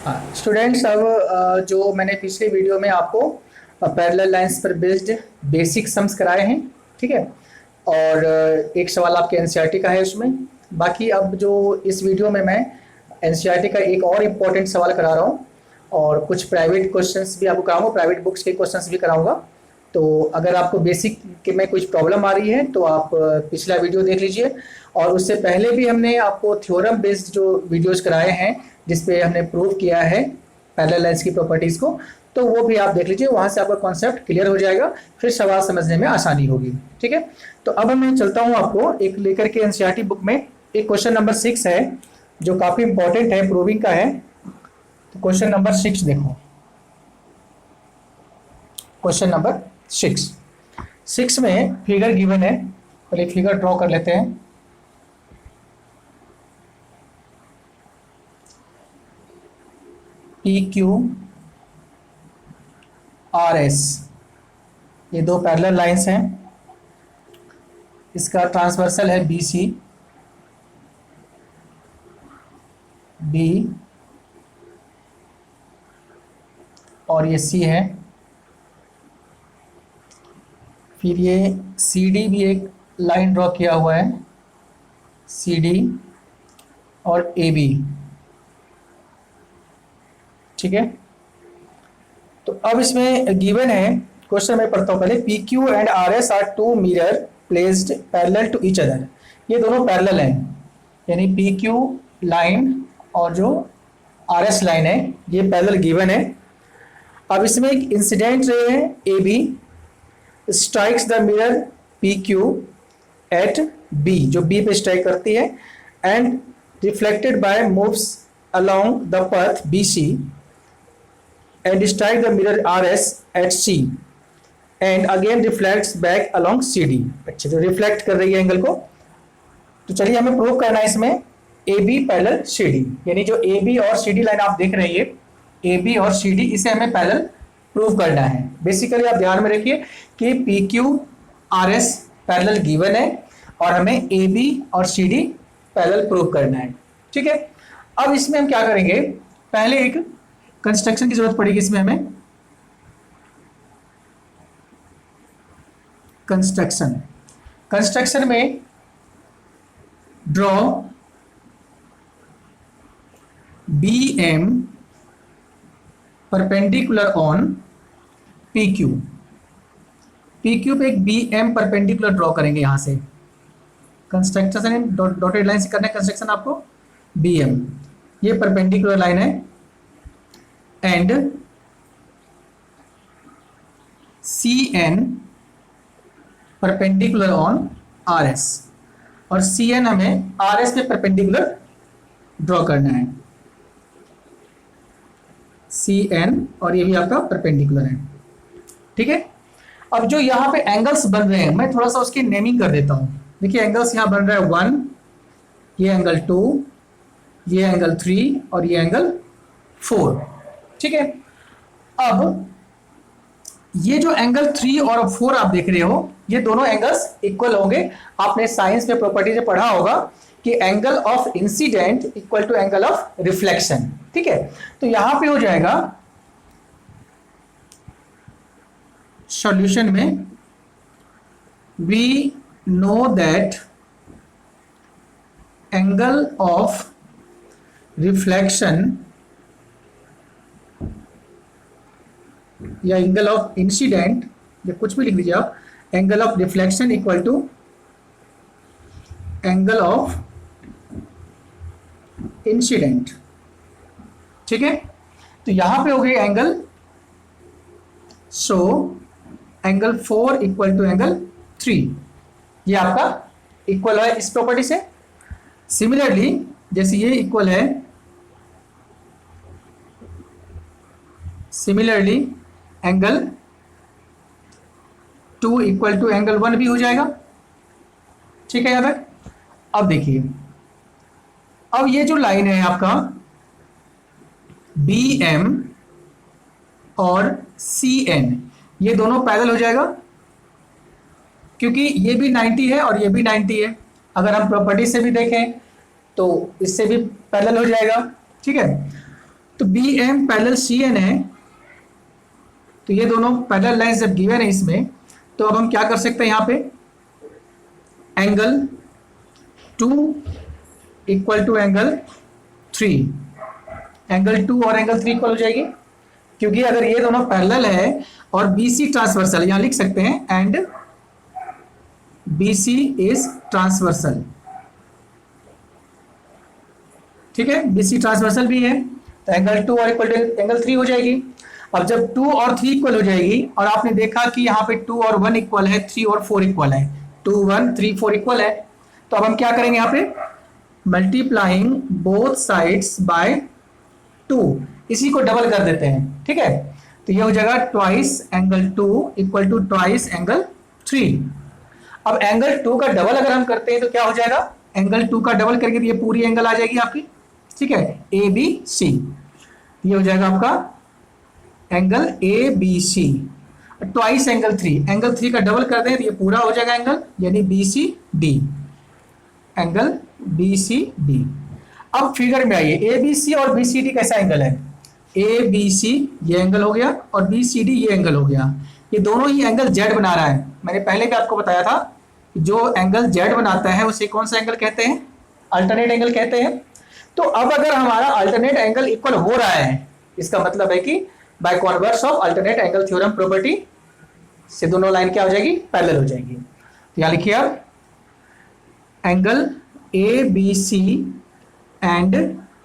हाँ स्टूडेंट्स, अब जो मैंने पिछले वीडियो में आपको पैरेलल लाइंस पर बेस्ड बेसिक सम्स कराए हैं, ठीक है। और एक सवाल आपके एनसीईआरटी का है उसमें। बाकी अब जो इस वीडियो में मैं एनसीईआरटी का एक और इम्पोर्टेंट सवाल करा रहा हूँ और कुछ प्राइवेट क्वेश्चंस भी आपको कराऊंगा, प्राइवेट बुक्स के क्वेश्चंस भी कराऊंगा। तो अगर आपको बेसिक के में कुछ प्रॉब्लम आ रही है तो आप पिछला वीडियो देख लीजिए। और उससे पहले भी हमने आपको थ्योरम बेस्ड जो वीडियोस कराए हैं जिसपे हमने प्रूव किया है पैरेलल लाइंस की प्रॉपर्टीज को, तो वो भी आप देख लीजिए। वहां से आपका कॉन्सेप्ट क्लियर हो जाएगा, फिर सवाल समझने में आसानी होगी, ठीक है। तो अब मैं चलता हूं आपको एक लेकर के एनसीईआरटी बुक में। एक क्वेश्चन नंबर 6 है जो काफी इंपॉर्टेंट है, प्रूविंग का है। तो क्वेश्चन नंबर 6 देखो, क्वेश्चन नंबर 6 में फिगर गिवन है। पहले फिगर ड्रॉ कर लेते हैं। पी क्यू आर एस, ये दो पैरेलल लाइंस हैं। इसका ट्रांसवर्सल है बी सी, बी और ये सी है। फिर ये सी डी भी एक लाइन ड्रॉ किया हुआ है, सी डी और ए बी, ठीक है। तो अब इसमें गिवन है, क्वेश्चन मैं पढ़ता हूं पहले। P Q and R S are two mirror placed parallel to each other. ये दोनों पैरेलल हैं, यानी पी क्यू लाइन और जो आर एस लाइन है ये पैरेलल गिवन है। अब इसमें एक इंसिडेंट रे है A B strikes the mirror P Q at B, जो बी पे स्ट्राइक करती है, and reflected by moves along the path BC and strike the mirror RS at C and again reflects back along CD। अच्छा, जो reflect कर रही है angle को। तो चलिए हमें प्रूव करना है इसमें A B parallel C D, यानी जो ए बी और सी डी लाइन आप देख रहे हैं ए बी और सी डी, इसे हमें पैरेलल प्रूव करना है। बेसिकली आप ध्यान में रखिए कि P Q R S parallel given है और हमें ए बी और सी डी पैरेलल प्रूव करना है, ठीक है। अब इसमें हम क्या करेंगे, पहले एक कंस्ट्रक्शन की जरूरत पड़ेगी इसमें हमें। कंस्ट्रक्शन में draw B M perpendicular on P Q. P Q पे एक बी एम परपेंडिकुलर ड्रॉ करेंगे यहां से। कंस्ट्रक्शन डॉटेड लाइन से करना है कंस्ट्रक्शन आपको। बी एम ये परपेंडिकुलर लाइन है and C N perpendicular on R S, और सी एन हमें आर एस पे परपेंडिकुलर ड्रॉ करना है। सी एन और ये भी आपका परपेंडिकुलर है, ठीक है। अब जो यहां पे एंगल्स बन रहे हैं मैं थोड़ा सा उसकी नेमिंग कर देता हूं। देखिए एंगल्स यहां बन रहा है 1, ये एंगल 2, ये एंगल 3 और ये एंगल 4, ठीक है। अब ये जो एंगल 3 और 4 आप देख रहे हो ये दोनों एंगल्स इक्वल होंगे। आपने साइंस में प्रॉपर्टी से पढ़ा होगा कि angle of incident equal to angle of reflection, ठीक है। तो यहां पे हो जाएगा सॉल्यूशन में, we know that angle of reflection या एंगल ऑफ इंसिडेंट, या कुछ भी लिख दीजिए आप, angle of reflection equal to angle of incident, ठीक है। तो यहां पे हो गई angle, so angle 4 equal to angle 3, ये आपका इक्वल है इस प्रॉपर्टी से। सिमिलरली जैसे ये इक्वल है, similarly angle 2 equal to angle 1 भी हो जाएगा, ठीक है यहाँ तक। अब देखिए, अब ये जो लाइन है आपका बी एम और सी एन, ये दोनों पैरेलल हो जाएगा क्योंकि ये भी 90 है और ये भी 90 है। अगर हम प्रॉपर्टी से भी देखें तो इससे भी पैरेलल हो जाएगा, ठीक है। तो B M parallel C N है, तो ये दोनों पैरेलल लाइंस जब गिवन है इसमें, तो अब हम क्या कर सकते हैं यहाँ पे, angle 2 equal to angle 3, angle 2 और एंगल 3 इक्वल हो जाएगी, क्योंकि अगर ये दोनों पैरेलल है और BC ट्रांसवर्सल, यहां लिख सकते हैं एंड BC इज ट्रांसवर्सल, ठीक है, BC ट्रांसवर्सल भी है, तो एंगल 2 और इक्वल टू एंगल 3 हो जाएगी। अब जब 2 और 3 इक्वल हो जाएगी और आपने देखा कि यहाँ पे 2 और 1 इक्वल है, 3 और 4 इक्वल है, 2 1 3 4 इक्वल है, तो अब हम क्या करेंगे यहाँ पे, मल्टीप्लाइंग बोथ साइड्स बाय 2, इसी को डबल कर देते हैं, ठीक है, तो ये हो जाएगा twice angle 2 equal to twice angle 3। अब एंगल 2 का डबल अगर हम करते हैं तो क्या हो जाएगा, एंगल 2 का डबल करके तो ये पूरी एंगल आ जाएगी आपकी, ठीक है, ABC, ये हो जाएगा आपका angle ABC, twice angle 3, angle 3 का डबल कर दें तो ये पूरा हो जाएगा एंगल, यानी BCD, एंगल BCD। अब फिगर में आइए, ABC और BCD कैसा एंगल है, ABC ये एंगल हो गया और BCD ये एंगल हो गया, ये दोनों ही एंगल Z बना रहा है। मैंने पहले भी आपको बताया था जो एंगल Z बनाता है उसे कौन सा एंगल कहते हैं, अल्टरनेट एंगल कहते हैं। तो अब अगर हमारा अल्टरनेट एंगल इक्वल हो रहा है, इसका मतलब है कि by converse of alternate angle theorem property से दोनों लाइन क्या हो जाएगी, पैरेलल हो जाएगी। तो यहां लिखिए आप angle ABC and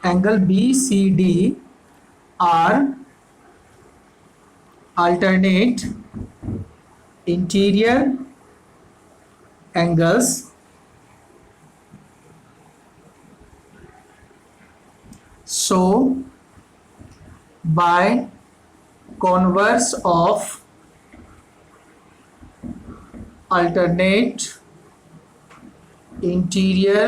angle BCD are alternate interior angles so by converse of alternate interior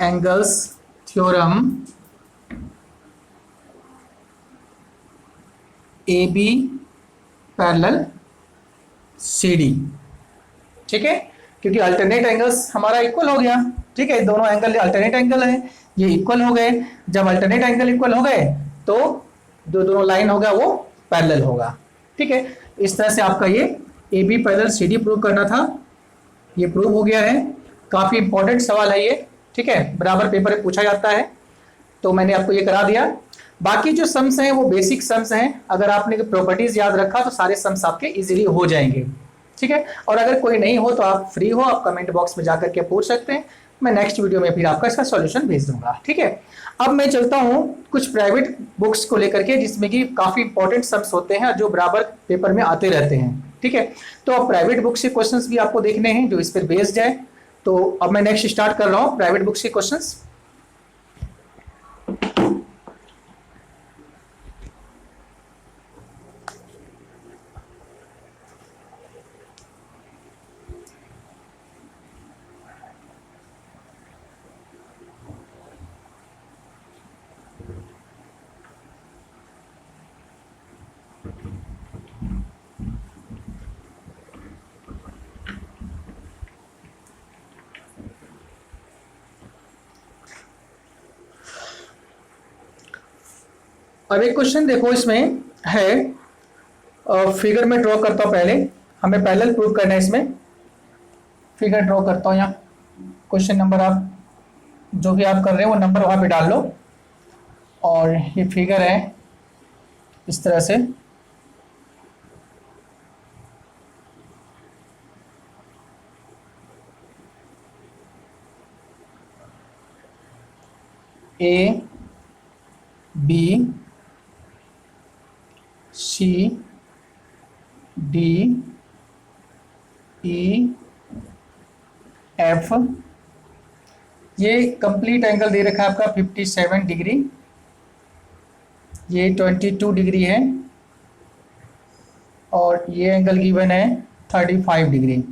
angles theorem AB parallel CD, ठीक है, क्योंकि अल्टरनेट एंगल्स हमारा इक्वल हो गया, ठीक है, दोनों एंगल अल्टरनेट एंगल है, ये इक्वल हो गए, जब अल्टरनेट एंगल इक्वल हो गए तो जो दोनों लाइन होगा वो पैरेलल होगा, ठीक है। इस तरह से आपका ये AB पैरेलल CD प्रूव करना था, ये प्रूव हो गया है, काफी इंपॉर्टेंट सवाल है ये, ठीक है, बराबर पेपर में पूछा जाता है, तो मैंने आपको ये करा दिया। बाकी जो सम्स हैं वो बेसिक सम्स हैं, अगर आपने प्रॉपर्टीज याद रखा तो सारे सम्स आपके इजीली हो जाएंगे, ठीक है। और अगर कोई नहीं हो तो आप फ्री हो, आप कमेंट बॉक्स में जाकर के पूछ सकते हैं, मैं नेक्स्ट वीडियो में फिर आपका इसका सॉल्यूशन भेज दूंगा, ठीक है। अब मैं चलता हूँ कुछ प्राइवेट बुक्स को लेकर के जिसमें कि काफी इंपॉर्टेंट सम्स होते हैं जो बराबर पेपर में आते रहते हैं, ठीक है। तो अब प्राइवेट बुक से क्वेश्चन भी आपको देखने हैं जो इस पर बेस्ड है, तो अब मैं नेक्स्ट स्टार्ट कर रहा हूँ प्राइवेट बुक्स के क्वेश्चन। अब एक क्वेश्चन देखो, इसमें है फिगर में ड्रॉ करता हूं, पहले हमें पैरेलल प्रूव करना है, इसमें फिगर ड्रॉ करता हूं, यहाँ क्वेश्चन नंबर आप जो भी आप कर रहे हैं वो नंबर वहां पे डाल लो, और ये फिगर है इस तरह से, A B C D E F, ये कंप्लीट एंगल दे रखा है आपका 57 डिग्री, ये 22 डिग्री है, और ये एंगल गिवन है 35 डिग्री,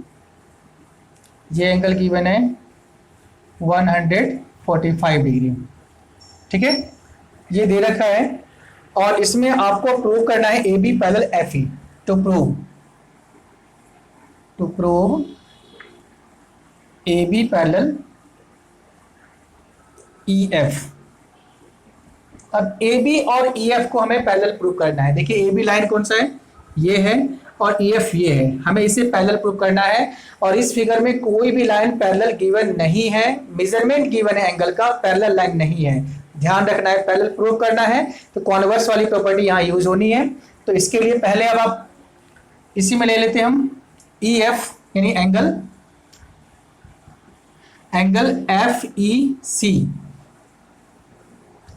ये एंगल गिवन है 145 डिग्री, ठीक है, ये दे रखा है। और इसमें आपको प्रूव करना है AB parallel FE, to prove AB parallel EF, अब ए बी और ई एफ को हमें पैरेलल प्रूव करना है। देखिए ए बी लाइन कौन सा है, ये है, और ई एफ ये है, हमें इसे पैरेलल प्रूव करना है। और इस फिगर में कोई भी लाइन पैरेलल गिवन नहीं है, मेजरमेंट गिवन है एंगल का, पैरेलल लाइन नहीं है, ध्यान रखना है, पैरेलल प्रूव करना है। तो कॉन्वर्स वाली प्रॉपर्टी यहाँ यूज होनी है। तो इसके लिए पहले अब आप इसी में ले लेते हैं हम ई एफ, यानी angle F E C,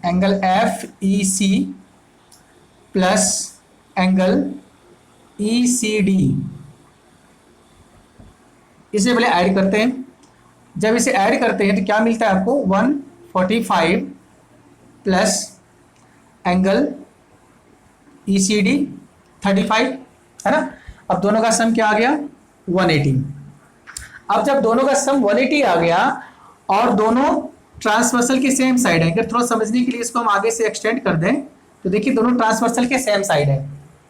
angle F E C plus angle E C D, इसे पहले ऐड करते हैं। जब इसे ऐड करते हैं तो क्या मिलता है आपको, 145 plus angle E C D 35, है ना। अब दोनों का सम क्या आ गया, 180। अब जब दोनों का सम 180 आ गया और दोनों ट्रांसवर्सल की सेम साइड है, अगर थोड़ा समझने के लिए इसको हम आगे से एक्सटेंड कर दें तो देखिए दोनों ट्रांसवर्सल के सेम साइड है,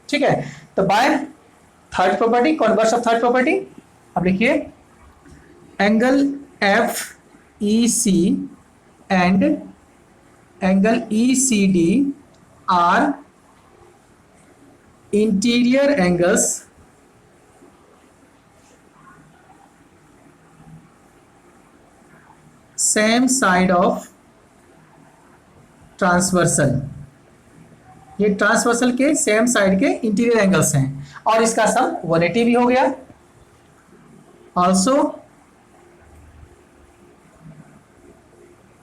ठीक है। तो by third property, converse of third property, अब लिखिए angle F E C and angle E C D are interior angles same side of transversal, ये ट्रांसवर्सल के सेम साइड के इंटीरियर एंगल्स हैं और इसका सम 180 भी हो गया। Also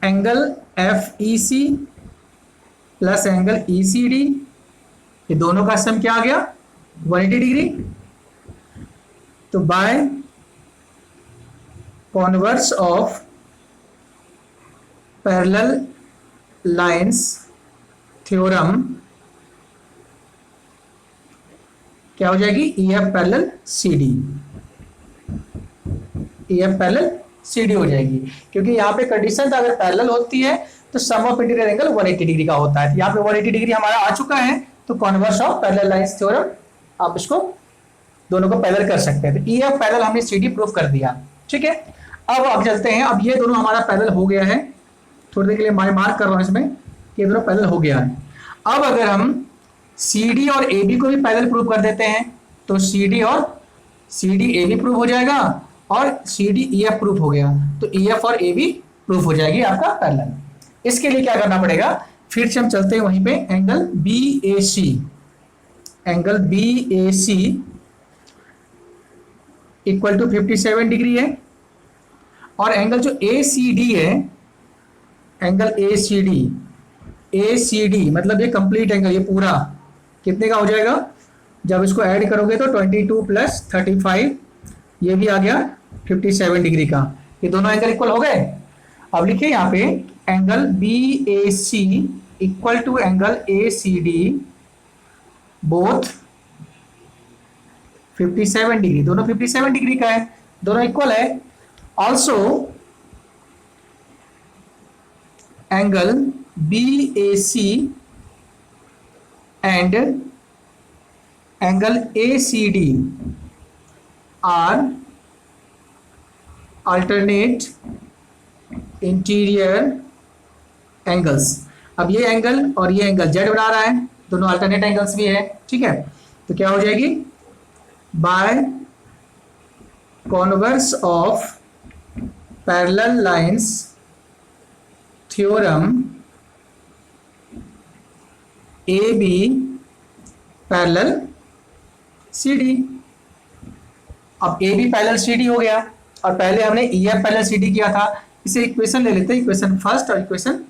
angle F E C plus angle E C D, ये दोनों का सम क्या आ गया, 180 डिग्री। तो by converse of parallel lines theorem क्या हो जाएगी, E F parallel C D, E F parallel C D हो जाएगी। क्योंकि यहाँ पे कंडीशन अगर पैरेलल होती है तो सम ऑफ इंटीरियर एंगल 180 डिग्री का होता है। यहाँ पे 180 डिग्री हमारा आ चुका है, तो converse of parallel lines theorem आप इसको दोनों को पैरेलल कर सकते हैं। तो ई एफ पैरेलल हमने सी डी प्रूव कर दिया, ठीक है। अब चलते हैं, अब ये दोनों हमारा पैरेलल हो गया है, थोड़ी देर के लिए मैं मार्क कर रहा हूं इसमें कि ये दोनों पैरेलल हो गया है। अब अगर हम सी डी और ए बी को भी पैरेलल प्रूव कर देते हैं तो C D A B prove हो जाएगा और C D E F prove हो गया, तो ई एफ और ए बी प्रूव हो जाएगी आपका पैरेलल। इसके लिए क्या करना पड़ेगा, फिर से हम चलते हैं वहीं पे, angle B A C, angle B A C equal to 57 degree है, और एंगल जो ए सी डी है, एंगल ए सी डी मतलब ये कंप्लीट एंगल, ये पूरा कितने का हो जाएगा, जब इसको ऐड करोगे तो 22 प्लस 35, ये भी आ गया 57 डिग्री का। ये दोनों एंगल इक्वल हो गए। अब लिखिए यहाँ पे angle B A C equal to angle A C D both 57 degree, दोनों 57 डिग्री का है, दोनों इक्वल है। Also angle B A C and angle A C D are alternate interior angles. अब ये एंगल और ये एंगल जेड बना रहा है, दोनों अल्टरनेट एंगल्स भी है, ठीक है। तो क्या हो जाएगी, by converse of parallel lines theorem A B parallel C D. अब A B parallel C D हो गया, और पहले हमने E F parallel C D किया था। इसे इक्वेशन ले लेते हैं, इक्वेशन फर्स्ट और इक्वेशन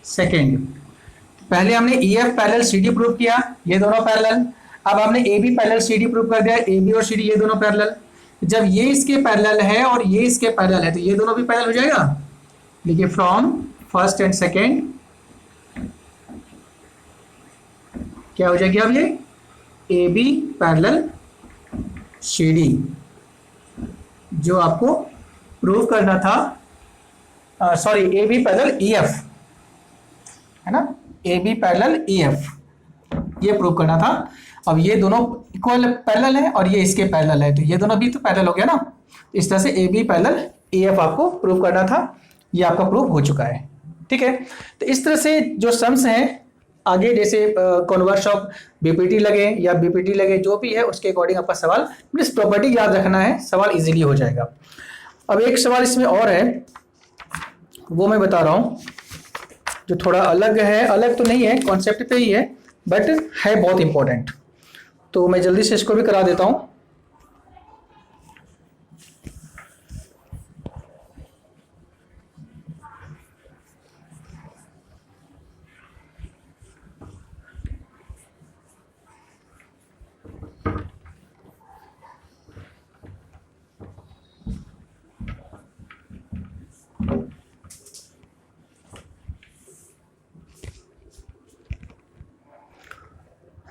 सेकेंड। पहले हमने E F parallel C D prove किया, ये दोनों पैरेलल। अब हमने A B parallel C D prove कर दिया, ए बी और सी डी ये दोनों पैरेलल। जब ये इसके पैरेलल है और ये इसके पैरेलल है तो ये दोनों भी पैरेलल हो जाएगा। देखिए फ्रॉम फर्स्ट एंड सेकेंड क्या हो जाएगी, अब ये A B parallel C D जो आपको प्रूव करना था, sorry A B parallel E F, है ना, A B parallel E F ये प्रूव करना था। अब ये दोनों इक्वल पैरेलल है और ये इसके पैरेलल है, तो ये दोनों भी तो पैरेलल हो गया ना। इस तरह से A B parallel E F आपको प्रूव करना था, ये आपका प्रूव हो चुका है, ठीक है। तो इस तरह से जो सम्स हैं आगे जैसे कॉन्वर्स ऑफ बीपीटी लगे या बीपीटी लगे, जो भी है उसके अकॉर्डिंग आपका सवाल, इस प्रॉपर्टी याद रखना है, सवाल इजीली हो जाएगा। अब एक सवाल इसमें और है, वो मैं बता रहा हूँ, जो थोड़ा अलग है, अलग तो नहीं है, कॉन्सेप्ट पे ही है, बट है बहुत इंपॉर्टेंट, तो मैं जल्दी से इसको भी करा देता हूँ।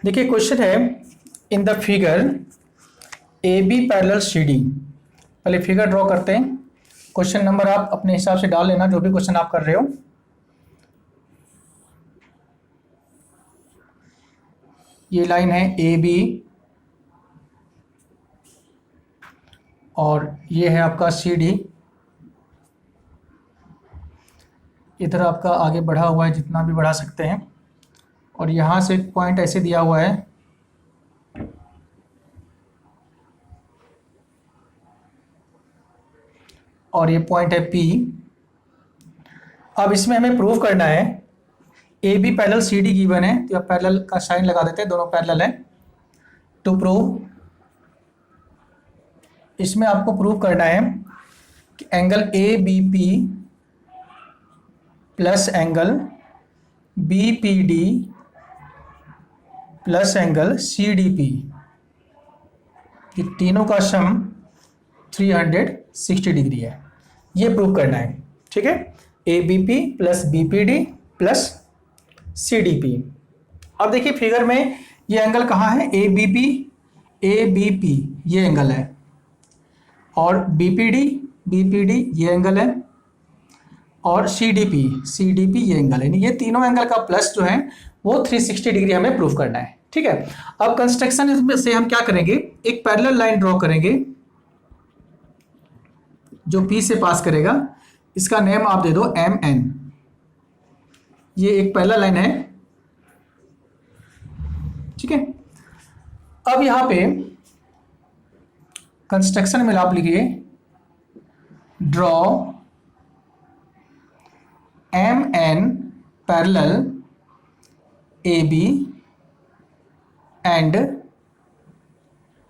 देखिए क्वेश्चन है, in the figure A B parallel C D. पहले फिगर ड्रॉ करते हैं, क्वेश्चन नंबर आप अपने हिसाब से डाल लेना, जो भी क्वेश्चन आप कर रहे हो। ये लाइन है ए बी, और ये है आपका सी डी। इधर आपका आगे बढ़ा हुआ है, जितना भी बढ़ा सकते हैं, और यहाँ से एक पॉइंट ऐसे दिया हुआ है, और ये पॉइंट है P। अब इसमें हमें प्रूव करना है A B parallel C D given है, तो पैरेलल का साइन लगा देते हैं, दोनों पैरेलल है। टू प्रूव, इसमें आपको प्रूव करना है कि angle A B P plus angle B P D plus angle C D P, ये तीनों का सम 360 डिग्री है, ये प्रूव करना है। ठीक है, A B P plus B P D plus C D P. अब देखिए फिगर में ये एंगल कहाँ है, ए बी पी ये एंगल है, और बी पी डी ये एंगल है, और सी डी पी ये एंगल है। ये तीनों एंगल का प्लस जो है वो 360 डिग्री हमें प्रूव करना है। ठीक है, अब कंस्ट्रक्शन से हम क्या करेंगे, एक पैरेलल लाइन ड्रॉ करेंगे जो P से पास करेगा, इसका नेम आप दे दो MN। ये एक पैरेलल लाइन है। ठीक है, अब यहां पे कंस्ट्रक्शन में आप लिखिए draw MN parallel AB and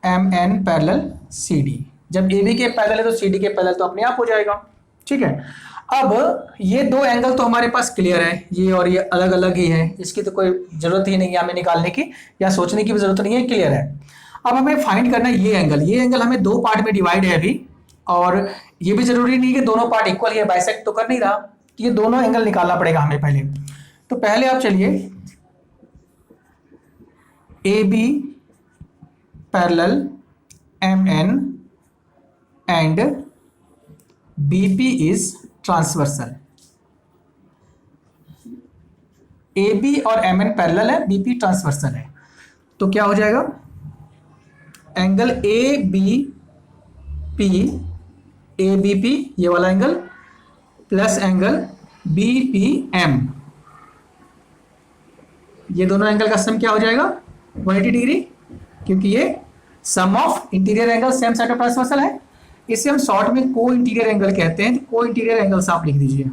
MN parallel CD। जब AB के पैरेलल है तो CD के पैरेलल तो अपने आप हो जाएगा। ठीक है, अब ये दो एंगल तो हमारे पास क्लियर है, ये और ये अलग अलग ही है, इसकी तो कोई जरूरत ही नहीं है हमें निकालने की या सोचने की भी जरूरत नहीं है, क्लियर है। अब हमें फाइंड करना है ये एंगल हमें दो पार्ट में डिवाइड है अभी, और ये भी जरूरी नहीं कि दोनों पार्ट इक्वल है, बाइसेक्ट तो कर नहीं रहा, ये दोनों एंगल निकालना पड़ेगा हमें पहले। तो पहले आप चलिए A B parallel MN and BP is transversal. AB और MN पैरेलल है, BP ट्रांसवर्सल है, तो क्या हो जाएगा, एंगल ABP ये वाला एंगल प्लस एंगल BPM, ये दोनों एंगल का सम क्या हो जाएगा 180 डिग्री, क्योंकि ये sum of interior angle same side of transversal है। इसे हम शॉर्ट में को इंटीरियर एंगल कहते हैं, तो को इंटीरियर एंगल्स आप लिख दीजिए।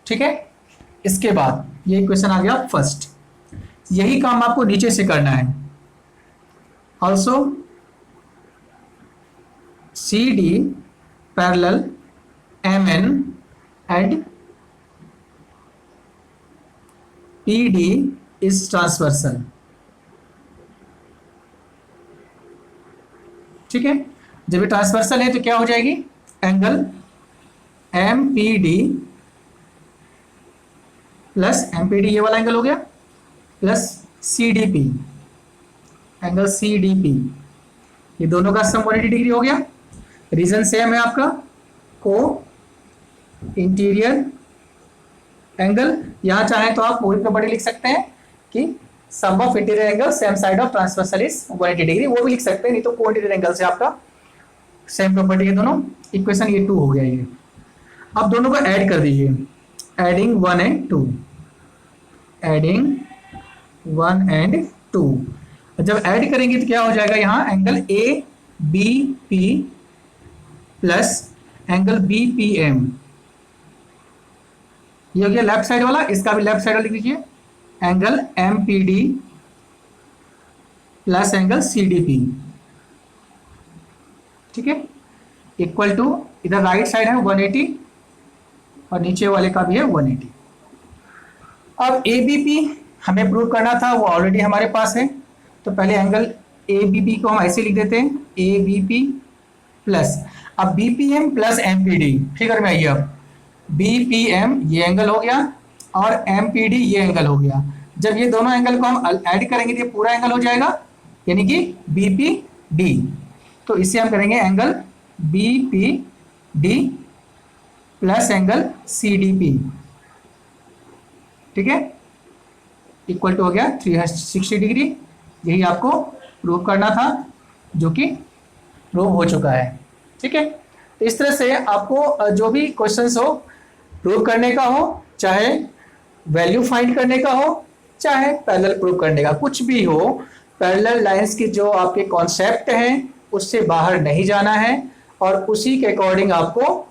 ठीक है, इसके बाद ये इक्वेशन आ गया फर्स्ट, यही काम आपको नीचे से करना है। Also CD parallel MN and PD is transversal. ठीक है, जब ये ट्रांसवर्सल है तो क्या हो जाएगी, एंगल MPD प्लस MPD ये वाला एंगल हो गया, प्लस CDP एंगल CDP, ये दोनों का सम 180 डिग्री हो गया। रीजन सेम है आपका, को इंटीरियर एंगल, यहां चाहे तो आप पूरी प्रॉपर्टी लिख सकते हैं कि sum of interior angle same side of transversal is 180 degree, वो भी लिख सकते हैं, नहीं तो को इंटीरियर एंगल से आपका सेम प्रॉपर्टी है दोनों। इक्वेशन ये 2 हो गया ये। अब दोनों को ऐड कर दीजिए, एडिंग 1 and 2। Adding 1 and 2। जब ऐड करेंगे तो क्या हो जाएगा, यहाँ angle A B P plus angle B P M, ये हो गया लेफ्ट साइड वाला। इसका भी लेफ्ट साइड वाला लिख लीजिए, angle M P D plus angle C D P. ठीक है, इक्वल टू इधर राइट साइड है 180 और नीचे वाले का भी है 180। अब ए बी पी हमें प्रूव करना था, वो ऑलरेडी हमारे पास है। तो पहले एंगल ए बी पी को हम ऐसे लिख देते हैं, ए बी पी प्लस, अब B P M plus M P D, figure में आइए। अब बी पी एम ये एंगल हो गया और एम पी डी ये एंगल हो गया। जब ये दोनों एंगल को हम ऐड करेंगे तो ये पूरा एंगल हो जाएगा, यानी कि बी पी डी। तो इससे हम करेंगे angle B P D plus angle C D P. ठीक है, इक्वल टू हो गया 360 डिग्री। यही आपको प्रूव करना था, जो कि प्रूव हो चुका है। ठीक है, तो इस तरह से आपको जो भी क्वेश्चंस हो प्रूव करने का हो, चाहे वैल्यू फाइंड करने का हो, चाहे पैरेलल प्रूव करने का, कुछ भी हो, पैरेलल लाइंस के जो आपके कॉन्सेप्ट हैं उससे बाहर नहीं जाना है और उसी के अकॉर्डिंग आपको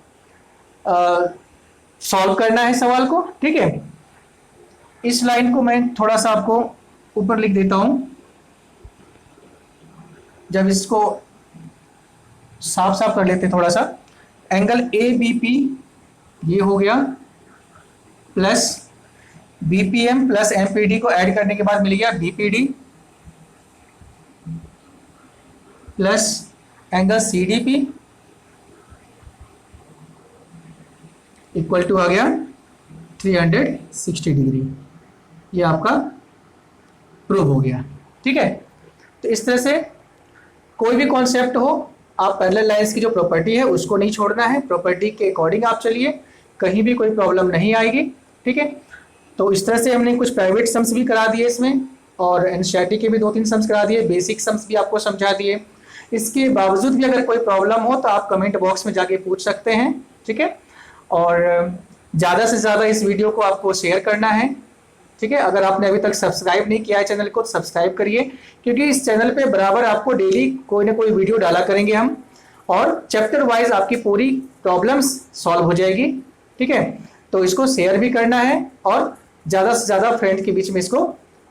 सॉल्व करना है सवाल को। ठीक है, इस लाइन को मैं थोड़ा सा आपको ऊपर लिख देता हूं। जब इसको साफ साफ कर लेते थोड़ा सा, एंगल ए बी पी ये हो गया plus B P M plus M P D को ऐड करने के बाद मिल गया B P D plus angle C D P equal to आ गया 360 डिग्री। ये आपका प्रूव हो गया। ठीक है, तो इस तरह से कोई भी कॉन्सेप्ट हो, आप पैरेलल लाइंस की जो प्रॉपर्टी है उसको नहीं छोड़ना है, प्रॉपर्टी के अकॉर्डिंग आप चलिए, कहीं भी कोई प्रॉब्लम नहीं आएगी। ठीक है, तो इस तरह से हमने कुछ प्राइवेट सम्स भी करा दिए इसमें, और एनसीईआरटी के भी 2-3 सम्स करा दिए, बेसिक सम्स भी आपको समझा दिए। इसके बावजूद भी अगर कोई प्रॉब्लम हो तो आप कमेंट बॉक्स में जाके पूछ सकते हैं। ठीक है, और ज़्यादा से ज़्यादा इस वीडियो को आपको शेयर करना है। ठीक है, अगर आपने अभी तक सब्सक्राइब नहीं किया है चैनल को तो सब्सक्राइब करिए, क्योंकि इस चैनल पे बराबर आपको डेली कोई ना कोई वीडियो डाला करेंगे हम, और चैप्टर वाइज आपकी पूरी प्रॉब्लम्स सॉल्व हो जाएगी। ठीक है, तो इसको शेयर भी करना है और ज़्यादा से ज़्यादा फ्रेंड के बीच में इसको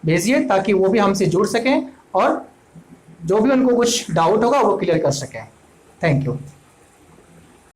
भेजिए, ताकि वो भी हमसे जुड़ सकें और जो भी उनको कुछ डाउट होगा वो क्लियर कर सकें। Thank you.